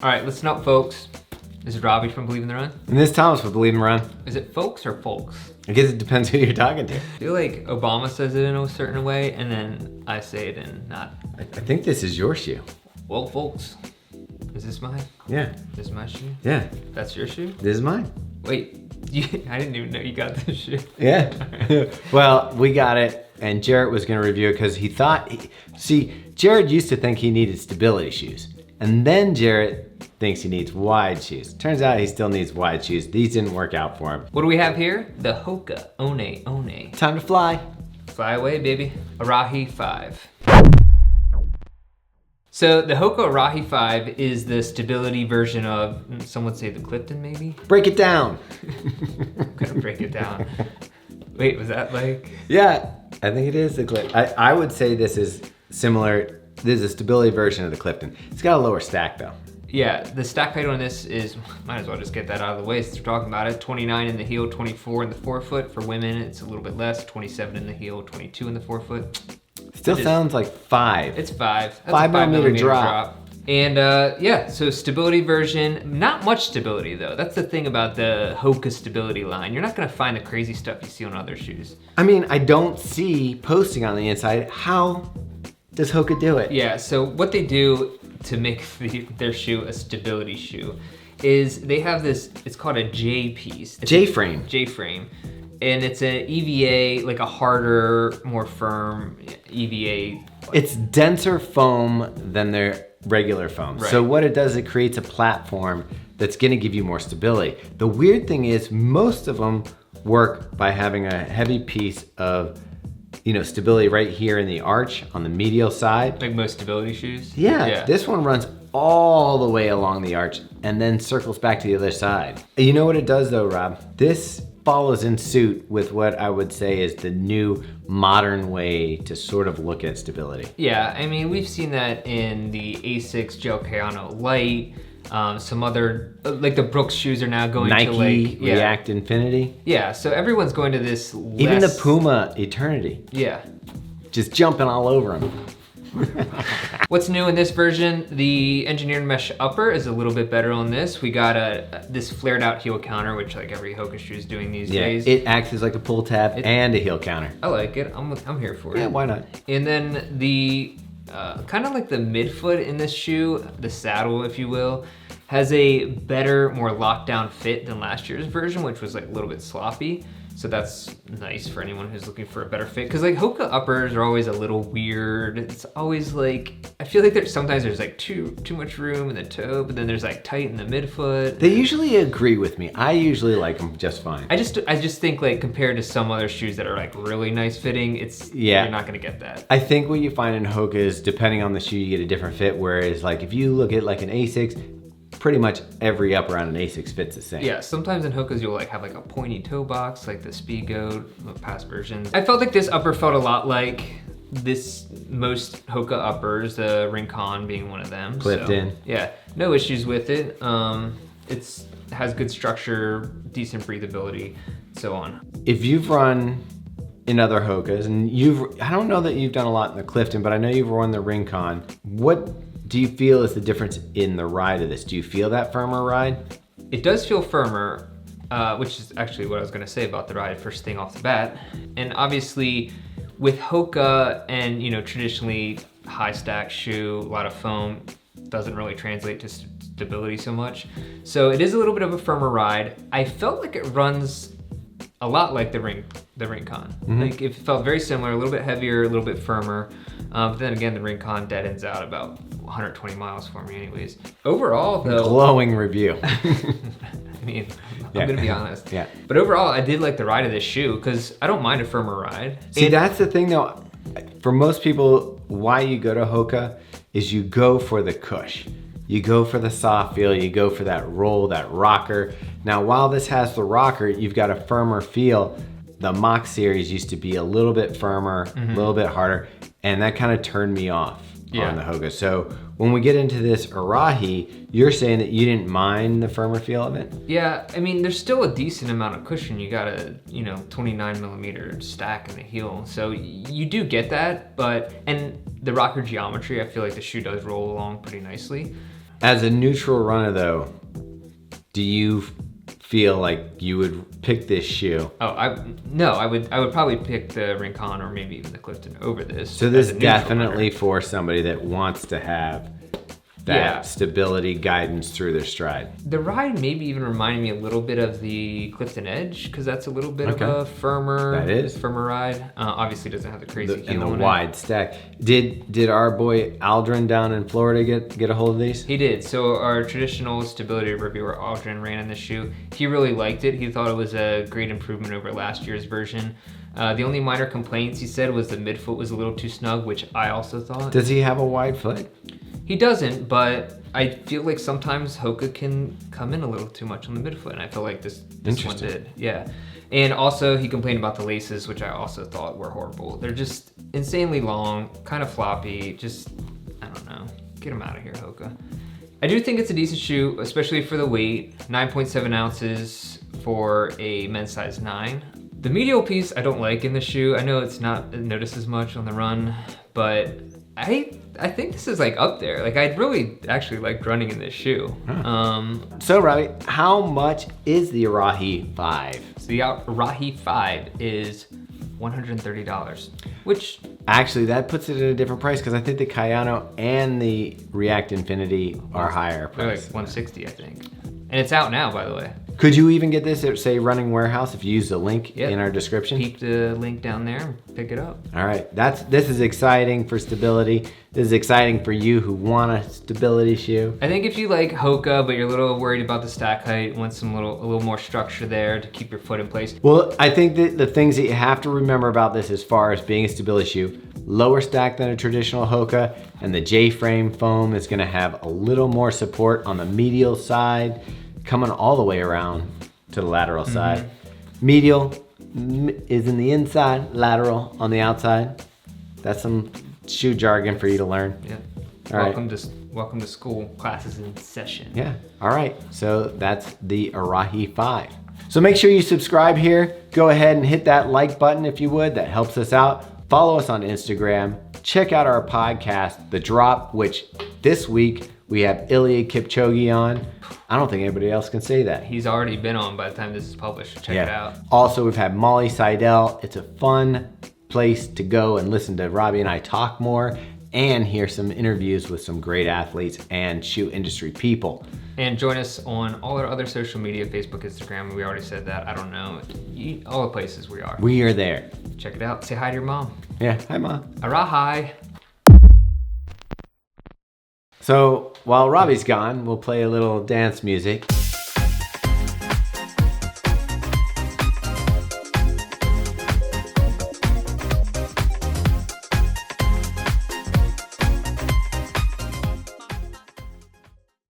All right, listen up, folks. This is Robbie from Believe in the Run. And this is Thomas from Believe in the Run. Is it folks or folks? I guess it depends who you're talking to. I feel like Obama says it in a certain way, and then I say it in not. I think this is your shoe. Well, folks, is this mine? Yeah. This is my shoe? Yeah. That's your shoe? This is mine. Wait, I didn't even know you got this shoe. Yeah. Well, we got it, and Jarrett was going to review it because he thought... Jarrett used to think he needed stability shoes. And then Jarrett thinks he needs wide shoes. Turns out he still needs wide shoes. These didn't work out for him. What do we have here? The HOKA ONE ONE. Time to fly. Fly away, baby. Arahi 5. So the HOKA Arahi 5 is the stability version of, some would say the Clifton maybe? Break it down. I'm gonna break it down. Wait, was that like? Yeah, I think it is the Clifton. I would say this is similar. This is a stability version of the Clifton. It's got a lower stack though. Yeah, the stack height on this is, might as well just get that out of the way since we're talking about it. 29 in the heel, 24 in the forefoot. For women, it's a little bit less. 27 in the heel, 22 in the forefoot. Still sounds like 5. It's 5. That's 5 a 5 millimeter drop. And yeah, so stability version, not much stability though. That's the thing about the HOKA stability line. You're not gonna find the crazy stuff you see on other shoes. I mean, I don't see posting on the inside. How does HOKA do it? Yeah, so what they do to make their shoe a stability shoe is they have this, it's called a J piece. J-frame. J-frame. And it's an EVA, like a harder, more firm EVA. It's denser foam than their regular foam. Right. So what it does, it creates a platform that's gonna give you more stability. The weird thing is most of them work by having a heavy piece of stability right here in the arch on the medial side. Like most stability shoes? Yeah, this one runs all the way along the arch and then circles back to the other side. You know what it does though, Rob? This follows in suit with what I would say is the new modern way to sort of look at stability. Yeah, I mean, we've seen that in the Asics Gel Kayano Light, some other, like the Brooks shoes are now going Nike, to like... Yeah. React Infinity. Yeah, so everyone's going to this less... Even the Puma Eternity. Yeah. Just jumping all over them. What's new in this version? The engineered mesh upper is a little bit better on this. We got this flared out heel counter, which like every HOKA shoe is doing these days. It acts as like a pull tab and a heel counter. I like it. I'm here for it. Yeah, why not? And then the kind of like the midfoot in this shoe, the saddle, if you will, has a better, more lockdown fit than last year's version, which was like a little bit sloppy. So that's nice for anyone who's looking for a better fit. Cause like HOKA uppers are always a little weird. It's always like, I feel like sometimes there's like too much room in the toe, but then there's like tight in the midfoot. They usually agree with me. I usually like them just fine. I just think like compared to some other shoes that are like really nice fitting, you're not gonna get that. I think what you find in HOKA is depending on the shoe, you get a different fit. Whereas like if you look at like an Asics, pretty much every upper on an Asics fits the same. Yeah, sometimes in HOKAs you'll like have like a pointy toe box, like the Speedgoat, past versions. I felt like this upper felt a lot like most HOKA uppers, the Rincon being one of them. Clipped in. Yeah, no issues with it. It has good structure, decent breathability, so on. If you've run in other HOKAs, and I don't know that you've done a lot in the Clifton, but I know you've run the Rincon. What do you feel is the difference in the ride of this? Do you feel that firmer ride? It does feel firmer, which is actually what I was gonna say about the ride first thing off the bat. And obviously with HOKA and traditionally high stack shoe, a lot of foam, doesn't really translate to stability so much. So it is a little bit of a firmer ride. I felt like it runs a lot like the Rincon. Mm-hmm. Like it felt very similar, a little bit heavier, a little bit firmer. But then again, the Rincon dead ends out about 120 miles for me anyways. Overall though... Glowing review. I mean, I'm gonna be honest. Yeah. But overall, I did like the ride of this shoe because I don't mind a firmer ride. See, that's the thing though. For most people, why you go to HOKA is you go for the cush. You go for the soft feel, you go for that roll, that rocker. Now, while this has the rocker, you've got a firmer feel. The Mach series used to be a little bit firmer, a little bit harder, and that kind of turned me off on the HOKA. So when we get into this Arahi, you're saying that you didn't mind the firmer feel of it? Yeah, I mean, there's still a decent amount of cushion. You got a, 29 millimeter stack in the heel. So you do get that, and the rocker geometry, I feel like the shoe does roll along pretty nicely. As a neutral runner though, do you feel like you would pick this shoe? Oh, I would probably pick the Rincon or maybe even the Clifton over this. So this definitely for somebody that wants to have that stability guidance through their stride. The ride maybe even reminded me a little bit of the Clifton Edge because that's a little bit of a firmer ride. Obviously doesn't have the crazy heel and the on wide stack. Did our boy Aldrin down in Florida get a hold of these? He did. So our traditional stability reviewer Aldrin ran in this shoe. He really liked it. He thought it was a great improvement over last year's version. The only minor complaints he said was the midfoot was a little too snug, which I also thought. Does he have a wide foot? He doesn't, but I feel like sometimes Hoka can come in a little too much on the midfoot, and I feel like this one did. Yeah. And also he complained about the laces, which I also thought were horrible. They're just insanely long, kind of floppy, just, I don't know. Get them out of here, Hoka. I do think it's a decent shoe, especially for the weight. 9.7 ounces for a men's size 9. The medial piece I don't like in the shoe. I know it's not noticed as much on the run, but I think this is like up there. Like I'd really actually liked running in this shoe. So Robbie, how much is the Arahi 5? So the Arahi 5 is $130, which actually that puts it at a different price because I think the Kayano and the React Infinity are higher price. They're like $160, I think. And it's out now, by the way. Could you even get this at, say, Running Warehouse if you use the link in our description? Keep the link down there and pick it up. All right, this is exciting for stability. This is exciting for you who want a stability shoe. I think if you like Hoka, but you're a little worried about the stack height, want a little more structure there to keep your foot in place. Well, I think that the things that you have to remember about this as far as being a stability shoe, lower stack than a traditional Hoka, and the J-frame foam is gonna have a little more support on the medial side, coming all the way around to the lateral side. Medial is in the inside, lateral on the outside. That's some shoe jargon for you to learn. Yeah. All welcome to school. Classes in session. Yeah. All right. So that's the Arahi 5. So make sure you subscribe here. Go ahead and hit that like button if you would. That helps us out. Follow us on Instagram. Check out our podcast, The Drop, which this week we have Ilya Kipchoge on. I don't think anybody else can say that. He's already been on by the time this is published. Check it out. Also, we've had Molly Seidel. It's a fun place to go and listen to Robbie and I talk more and hear some interviews with some great athletes and shoe industry people. And join us on all our other social media, Facebook, Instagram. We already said that. I don't know. All the places we are. We are there. Check it out. Say hi to your mom. Yeah. Hi, Mom. Arahi. So while Robbie's gone, we'll play a little dance music.